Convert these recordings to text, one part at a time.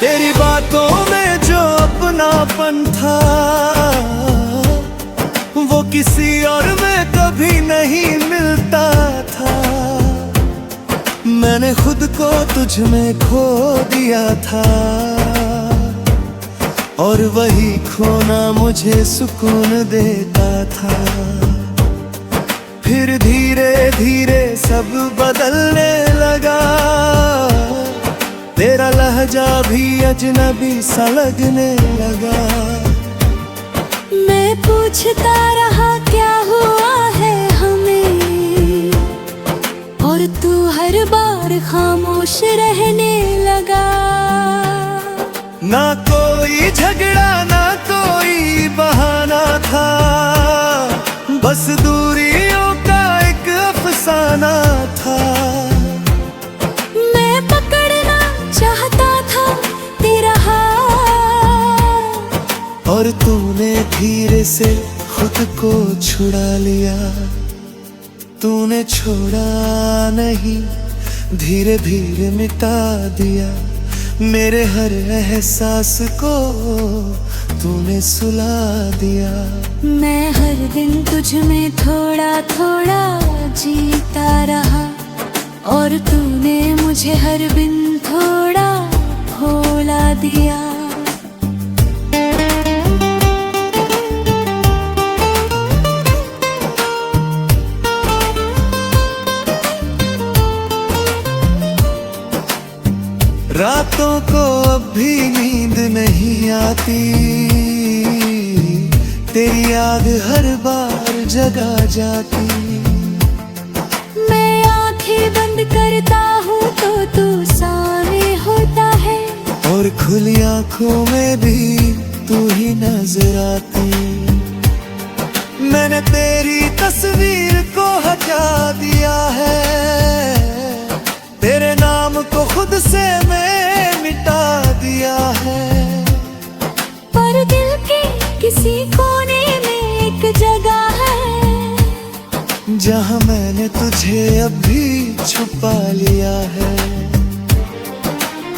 तेरी बातों में जो अपनापन था वो किसी और में कभी नहीं मिलता था। मैंने खुद को तुझ में खो दिया था और वही खोना मुझे सुकून देता था। फिर धीरे धीरे सब बदलने लगा, तेरा लहजा भी अजनबी सा लगने लगा। मैं पूछता रहा क्या हुआ है हमें, और तू हर बार खामोश रहने लगा। ना कोई झगड़ा ना कोई बहाना था, बस दूरियों का एक अफसाना था। मैं पकड़ना चाहता था तेरा हाथ, और तूने धीरे से खुद को छुड़ा लिया। तूने छोड़ा नहीं, धीरे धीरे मिटा दिया मेरे हर एहसास को तूने सुला दिया। मैं हर दिन तुझ में थोड़ा थोड़ा जीता रहा, और तूने मुझे हर बिन थोड़ा भोला दिया। रातों को अब भी नींद नहीं आती, तेरी याद हर बार जगा जाती। मैं आंखें बंद करता हूँ तो तू सामने होता है, और खुली आंखों में भी तू ही नजर आती। मैंने तेरी तस्वीर को हटा दिया है, तेरे नाम को खुद से मैं मिटा दिया है। पर दिल के किसी कोने में एक जगह है, जहाँ मैंने तुझे अब भी छुपा लिया है।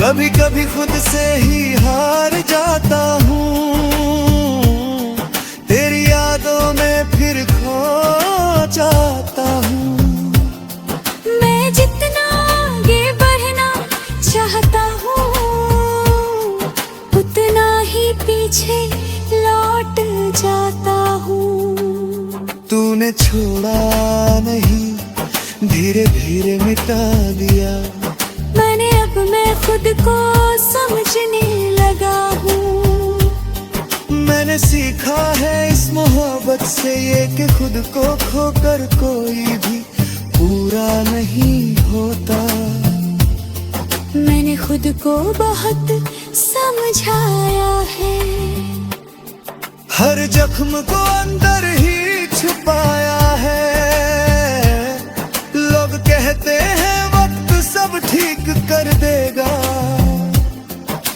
कभी कभी खुद से ही हार जाता हूँ, तेरी यादों में फिर खो जाता हूँ। मैं जितना आगे बढ़ना चाहता हूँ, उतना ही पीछे लौट जाता हूँ। तूने छोड़ा नहीं, धीरे धीरे मिटा दिया। मैं खुद को समझने लगा हूँ। मैंने सीखा है इस मोहब्बत से ये कि खुद को खोकर कोई भी पूरा नहीं होता। मैंने खुद को बहुत समझाया है, हर जख्म को अंदर ही छुपाया है। लोग कहते हैं वक्त सब ठीक कर देगा,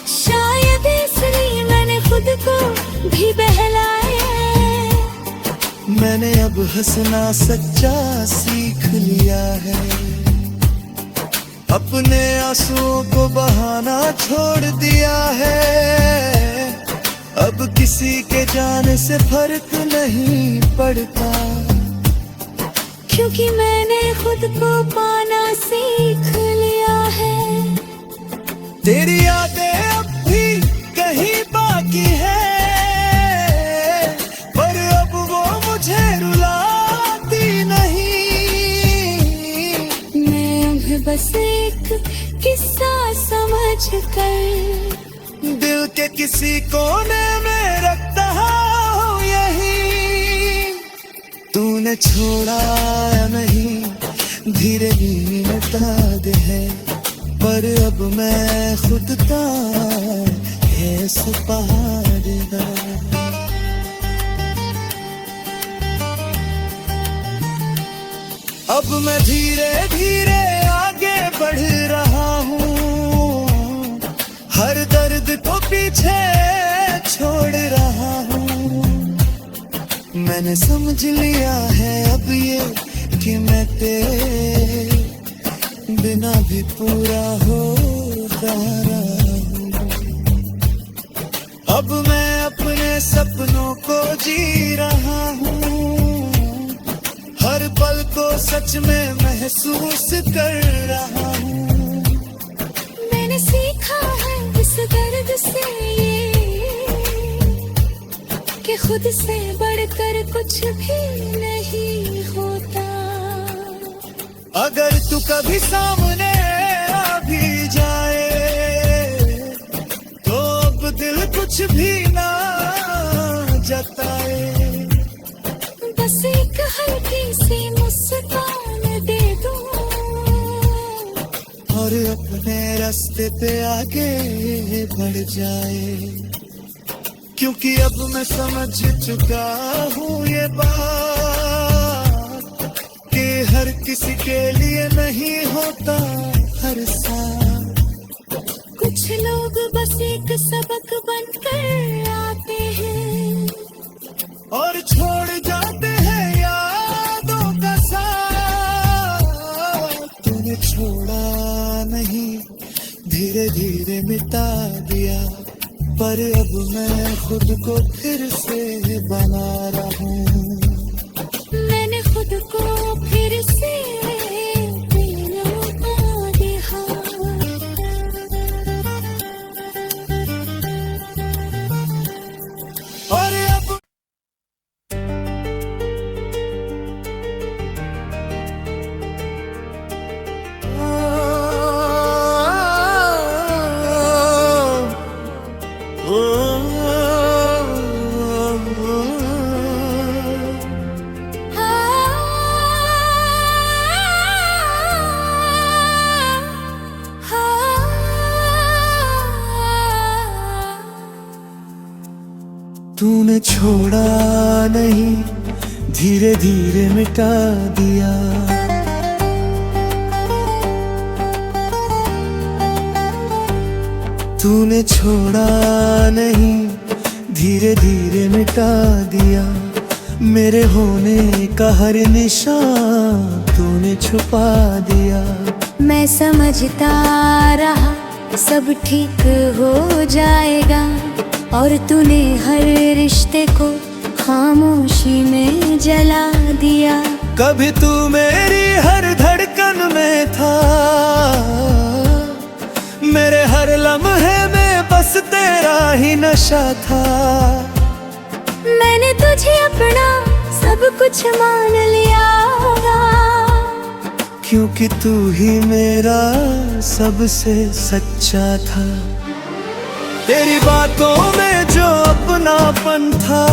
शायद इसलिए मैंने खुद को भी बहलाया। मैंने अब हंसना सच्चा सीख लिया है, अपने आंसुओं को बहाना छोड़ दिया है। अब किसी के जाने से फर्क नहीं पड़ता, क्योंकि मैंने खुद को पाना सीख लिया है। तेरी यादें अब भी कहीं बाकी है, पर अब वो मुझे रुलाती नहीं। मैं अब बस एक किस्सा समझ कर दिल के किसी कोने में रखता हूँ यही। तूने छोड़ा नहीं, धीरे धीरे मिटा दे है, पर अब मैं खुद का है सपारेगा। अब मैं धीरे धीरे आगे बढ़ रहा हूँ, हर दर्द को पीछे छोड़ रहा हूँ। मैंने समझ लिया है अब ये कि मैं तेरे बिना भी पूरा हो रहा हूँ। जी रहा हूँ, हर पल को सच में महसूस कर रहा हूँ। मैंने सीखा है इस दर्द से कि खुद से बढ़कर कुछ भी नहीं होता। अगर तू कभी सामने आ भी जाए तो अब दिल कुछ भी ना जताए। बस एक हल्की सी मुस्कान दे दो और अपने रास्ते पे आगे बढ़ जाए, क्योंकि अब मैं समझ चुका हूँ ये बात कि हर किसी के लिए नहीं होता हर साल। कुछ लोग बस एक सबक बनकर आते हैं और छोड़ जाते हैं यादों का साथ। तूने छोड़ा नहीं, धीरे धीरे मिटा दिया, पर अब मैं खुद को फिर से बना रहा हूँ। मैंने खुद को फिर से लौटा दिया। और अब तूने छोड़ा नहीं, धीरे धीरे मिटा दिया। तूने छोड़ा नहीं, धीरे धीरे मिटा दिया। मेरे होने का हर निशान तूने छुपा दिया। मैं समझता रहा सब ठीक हो जाएगा, और तूने हर रिश्ते को खामोशी में जला दिया। कभी तू मेरी हर धड़कन में था, मेरे हर लम्हे में बस तेरा ही नशा था। मैंने तुझे अपना सब कुछ मान लिया, क्योंकि तू ही मेरा सबसे सच्चा था। तेरी बातों में जो अपनापन था,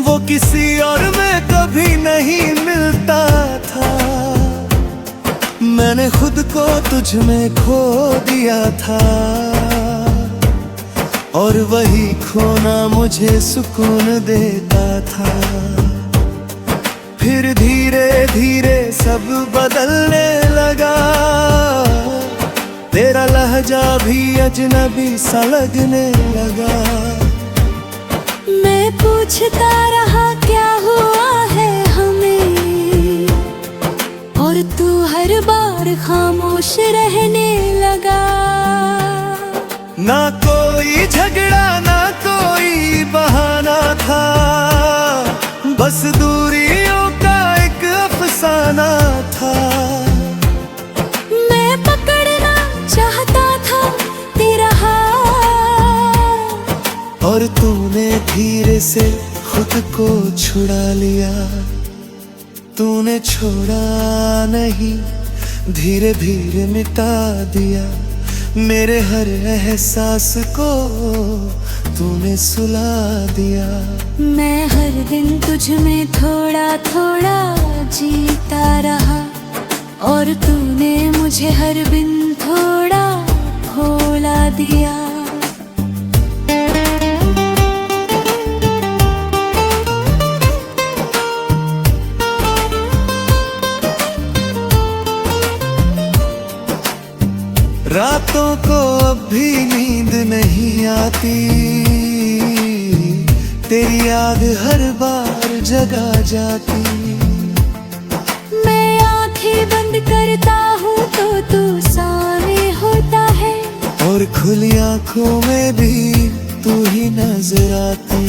वो किसी और में कभी नहीं मिलता था। मैंने खुद को तुझ में खो दिया था, और वही खोना मुझे सुकून देता था। फिर धीरे धीरे सब बदलने लगा, तेरा लहजा भी अजनबी सा लगने लगा। मैं पूछता रहा क्या हुआ है हमें, और तू हर बार खामोश रहने लगा। ना कोई झगड़ा ना कोई बहाना था, बस दूरियों का एक अफसाना था। मैं पकड़ना चाहता था तेरा हाथ, और तूने धीरे से खुद को छुड़ा लिया। तूने छोड़ा नहीं, धीरे धीरे मिटा दिया। मेरे हर एहसास को तूने सुला दिया। मैं हर दिन तुझ में थोड़ा थोड़ा जीता रहा, और तूने मुझे हर बिन थोड़ा भोला दिया। रातों को अब भी नींद नहीं आती, तेरी याद हर बार जगा जाती। मैं आंखें बंद करता हूँ तो तू सामने होता है, और खुली आंखों में भी तू ही नजर आती।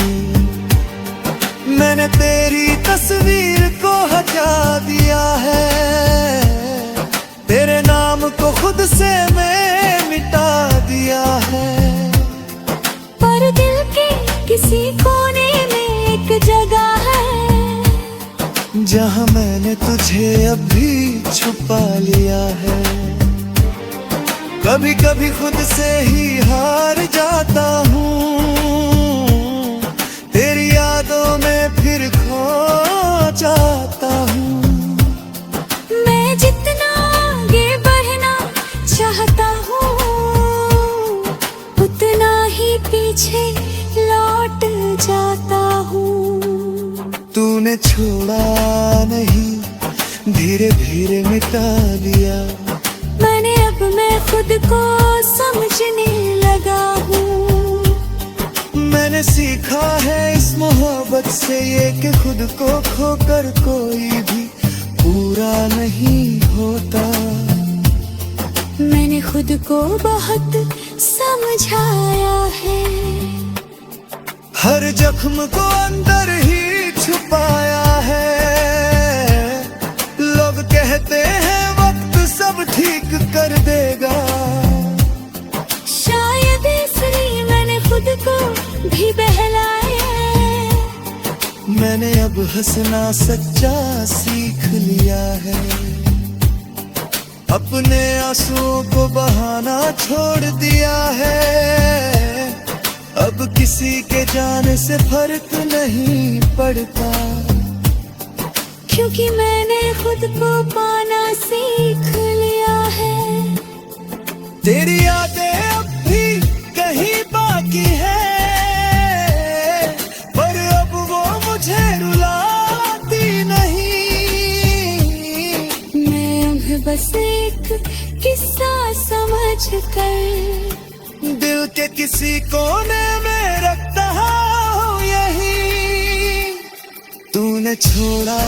मैंने तेरी तस्वीर को हटा दिया है, तेरे नाम को खुद से मैं मिटा दिया है। पर दिल के किसी कोने में एक जगह है जहाँ मैंने तुझे अभी छुपा लिया है। कभी कभी खुद से ही हार जाता हूँ, तेरी यादों में फिर खो जाता हूँ। मैं जितना आगे बढ़ना चाहता हूँ, उतना ही पीछे लौट जाता हूँ। तूने छोड़ा नहीं, धीरे धीरे मिटा दिया। मैं खुद को समझने लगा हूँ। मैंने सीखा है इस मोहब्बत से ये कि खुद को खोकर कोई भी पूरा नहीं होता। मैंने खुद को बहुत समझाया है, हर जख्म को अंदर ही छुपाया है। लोग कहते हैं वक्त सब ठीक कर देगा, शायद इसलिए मैंने खुद को भी बहलाया। मैंने अब हंसना सच्चा सीख लिया है, अपने आंसुओं को बहाना छोड़ दिया है। अब किसी के जाने से फर्क नहीं पड़ता, क्योंकि मैंने खुद को पाना सीख लिया है। तेरी यादें अब भी कहीं बाकी है, पर अब वो मुझे रुलाती नहीं। मैं अब बस एक किस्सा समझ कर दिल के किसी कोने में रखता हूँ यही। तूने छोड़ा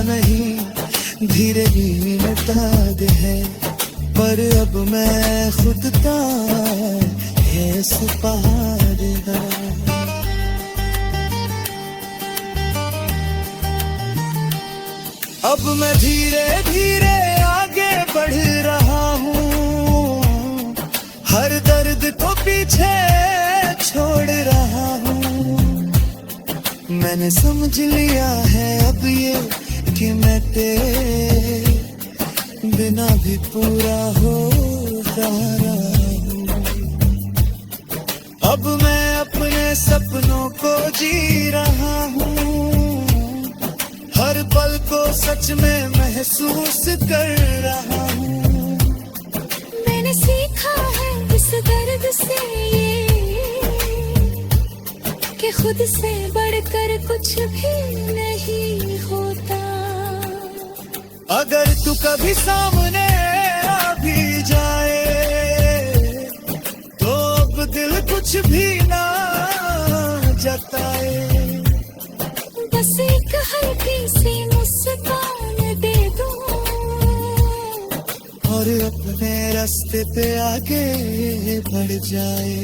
नहीं, धीरे धीरे मिटा दे है, पर अब मैं खुद का है सुपार। अब मैं धीरे धीरे आगे बढ़ रहा हूँ, हर दर्द को पीछे छोड़ रहा हूँ। मैंने समझ लिया है अब ये कि मैं तेरे बिना भी पूरा हो रहा हूँ। अब मैं अपने सपनों को जी रहा हूँ, हर पल को सच में महसूस कर रहा हूँ। मैंने सीखा है इस दर्द से कि खुद से बढ़कर कुछ भी नहीं होता। अगर तू कभी सामने आ भी जाए, तो अब दिल कुछ भी ना जताए। बस एक हल्की सी मुस्कान दे दूं और अपने रास्ते पे आगे बढ़ जाए।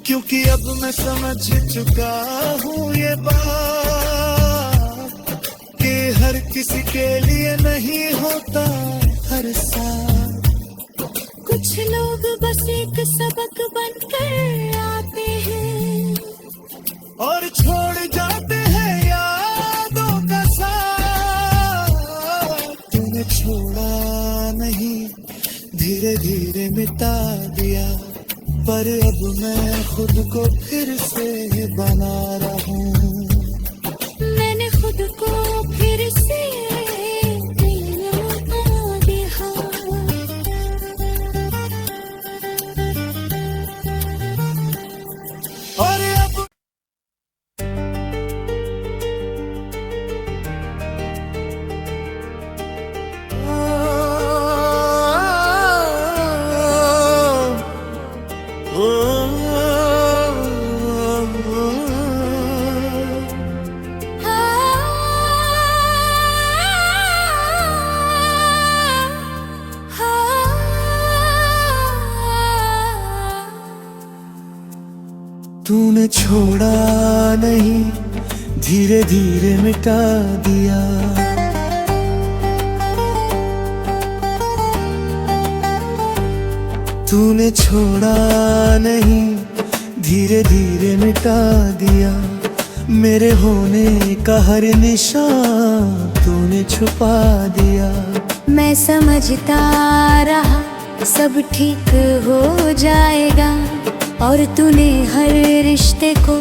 क्योंकि अब मैं समझ चुका हूँ ये बात कि हर किसी के लिए नहीं होता हर साथ। कुछ लोग बस एक सबक बनकर आते हैं और छोड़ जाते हैं यादों का साथ। तूने छोड़ा नहीं, धीरे धीरे मिटा दिया, पर अब मैं खुद को फिर से बना रहा हूँ। मैंने खुद को फिर से बना दिया। और अब तूने छोड़ा नहीं, धीरे धीरे मिटा दिया। तूने छोड़ा नहीं, धीरे धीरे मिटा दिया। मेरे होने का हर निशान तूने छुपा दिया। मैं समझता रहा सब ठीक हो जाएगा, और तूने हर रिश्ते को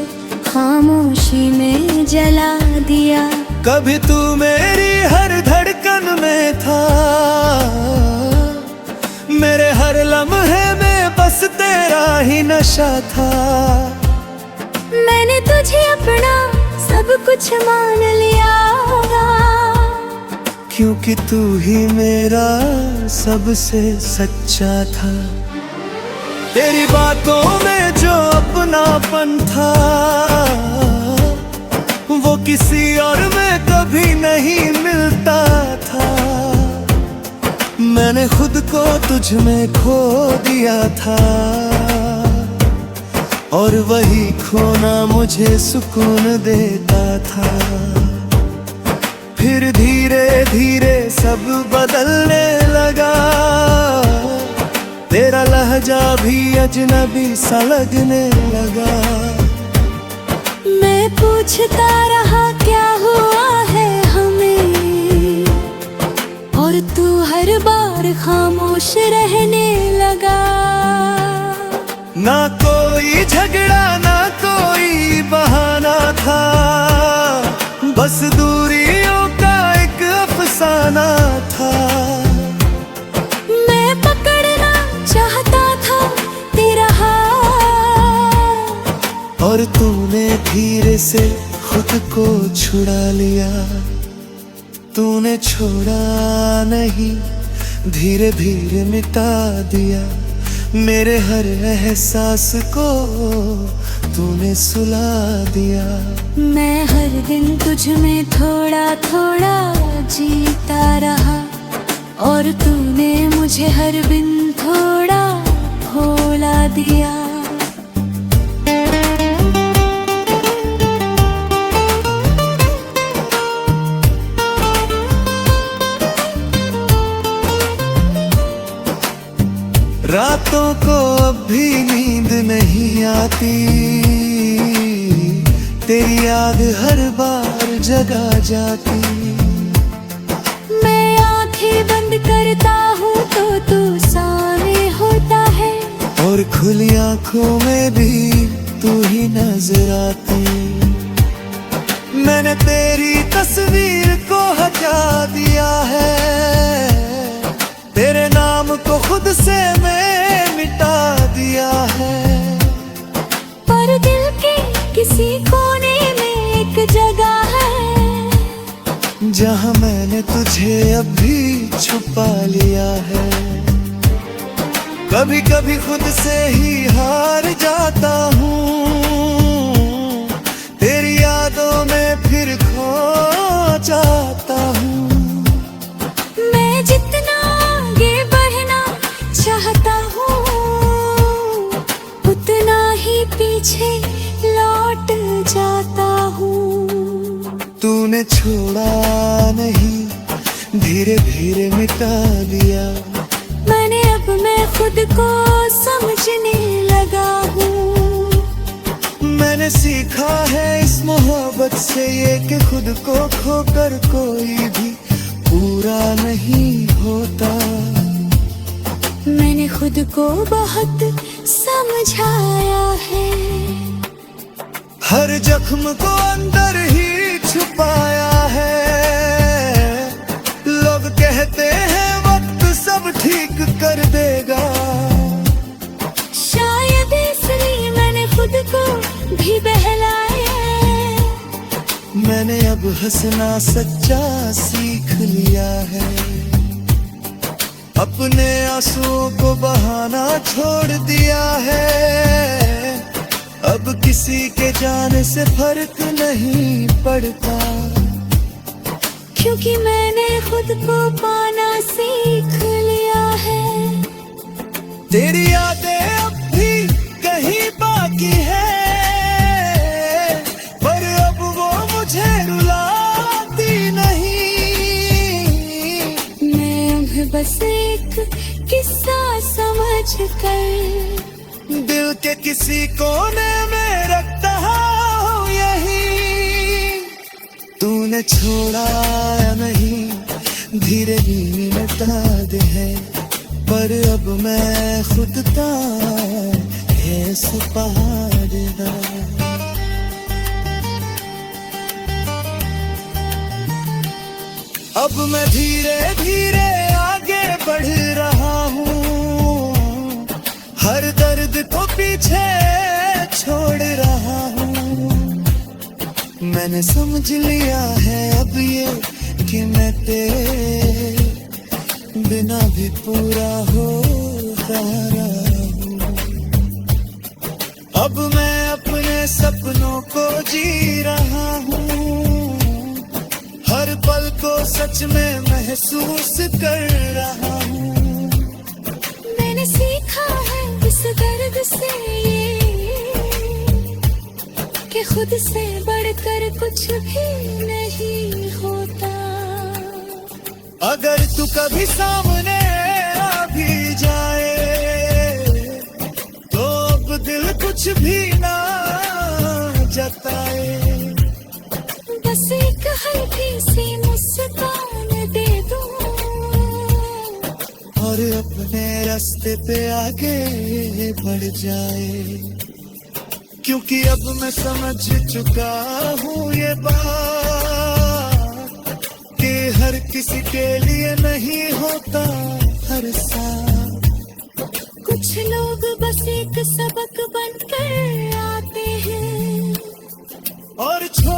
खामोशी में जला दिया। कभी तू मेरी हर धड़कन में था, मेरे हर लम्हे में बस तेरा ही नशा था। मैंने तुझे अपना सब कुछ मान लिया, क्योंकि तू ही मेरा सबसे सच्चा था। तेरी बातों में जो अपनापन था, वो किसी और में कभी नहीं मिलता था। मैंने खुद को तुझ में खो दिया था, और वही खोना मुझे सुकून देता था। फिर धीरे धीरे सब बदलने लगा, तेरा लहजा भी अजनबी सा लगने लगा। मैं पूछता रहा क्या हुआ है हमें, और तू हर बार खामोश रहने लगा। ना कोई झगड़ा ना कोई बहाना था, बस दूरियों का एक अफसाना था। मैं पकड़ना चाहता था तेरा हाथ, और तूने धीरे से खुद को छुड़ा लिया। तूने छोड़ा नहीं, धीरे धीरे मिटा दिया। मेरे हर एहसास को तूने सुला दिया। मैं हर दिन तुझ में थोड़ा थोड़ा जीता रहा, और तूने मुझे हर बिन थोड़ा भोला दिया। रातों को अब भी नींद नहीं आती, तेरी याद हर बार जगा जाती। मैं आंखें बंद करता हूँ तो तू सामने होता है, और खुली आंखों में भी तू ही नजर आती। मैंने तेरी तस्वीर को हटा दिया है, तेरे नाम को खुद से मैं मिटा दिया है। पर दिल के किसी कोने में एक जगह है, जहाँ मैंने तुझे अभी छुपा लिया है। कभी कभी खुद से ही हार जाता हूँ, तेरी यादों में फिर खो जाता हूँ। मैं जितना आगे बढ़ना चाहता हूँ, उतना ही पीछे लौट जाता हूँ। तूने छोड़ा नहीं, धीरे धीरे मिटा दिया। मैं खुद को समझने लगा हूँ। मैंने सीखा है इस मोहब्बत से ये कि खुद को खोकर कोई भी पूरा नहीं होता। मैंने खुद को बहुत समझाया है, हर जख्म को अंदर ही छुपाया है। लोग कहते हैं वक्त सब ठीक कर देगा, शायद इसलिए मैंने खुद को भी बहलाया। मैंने अब हंसना सच्चा सीख लिया है, अपने आंसुओं को बहाना छोड़ दिया है। अब किसी के जाने से फर्क नहीं पड़ता, क्योंकि मैंने खुद को पाना सीख लिया है। तेरी यादें अब भी कहीं बाकी है, कर। दिल के किसी कोने में रखता हूँ यही, तूने छोड़ा या नहीं धीरे ही मिटा दे है, पर अब मैं खुद का ऐसे पहाड़ है। अब मैं धीरे धीरे आगे बढ़ रहा हूँ, हर दर्द को पीछे छोड़ रहा हूँ। मैंने समझ लिया है अब ये कि मैं तेरे बिना भी पूरा हो रहा हूँ। अब मैं अपने सपनों को जी रहा हूँ, हर पल को सच में महसूस कर रहा हूँ। मैंने सीखा है इस दर्द से ये कि खुद से बढ़कर कुछ भी नहीं होता। अगर तू कभी सामने आ भी जाए तो अब दिल कुछ भी ना जताए। बस एक हल्की सी मुस्कान दे दूं और अपने रास्ते पे आगे बढ़ जाए, क्योंकि अब मैं समझ चुका हूँ ये बात कि हर किसी के लिए नहीं होता हर साथ। कुछ लोग बस एक सबक बनकर आते हैं और छोड़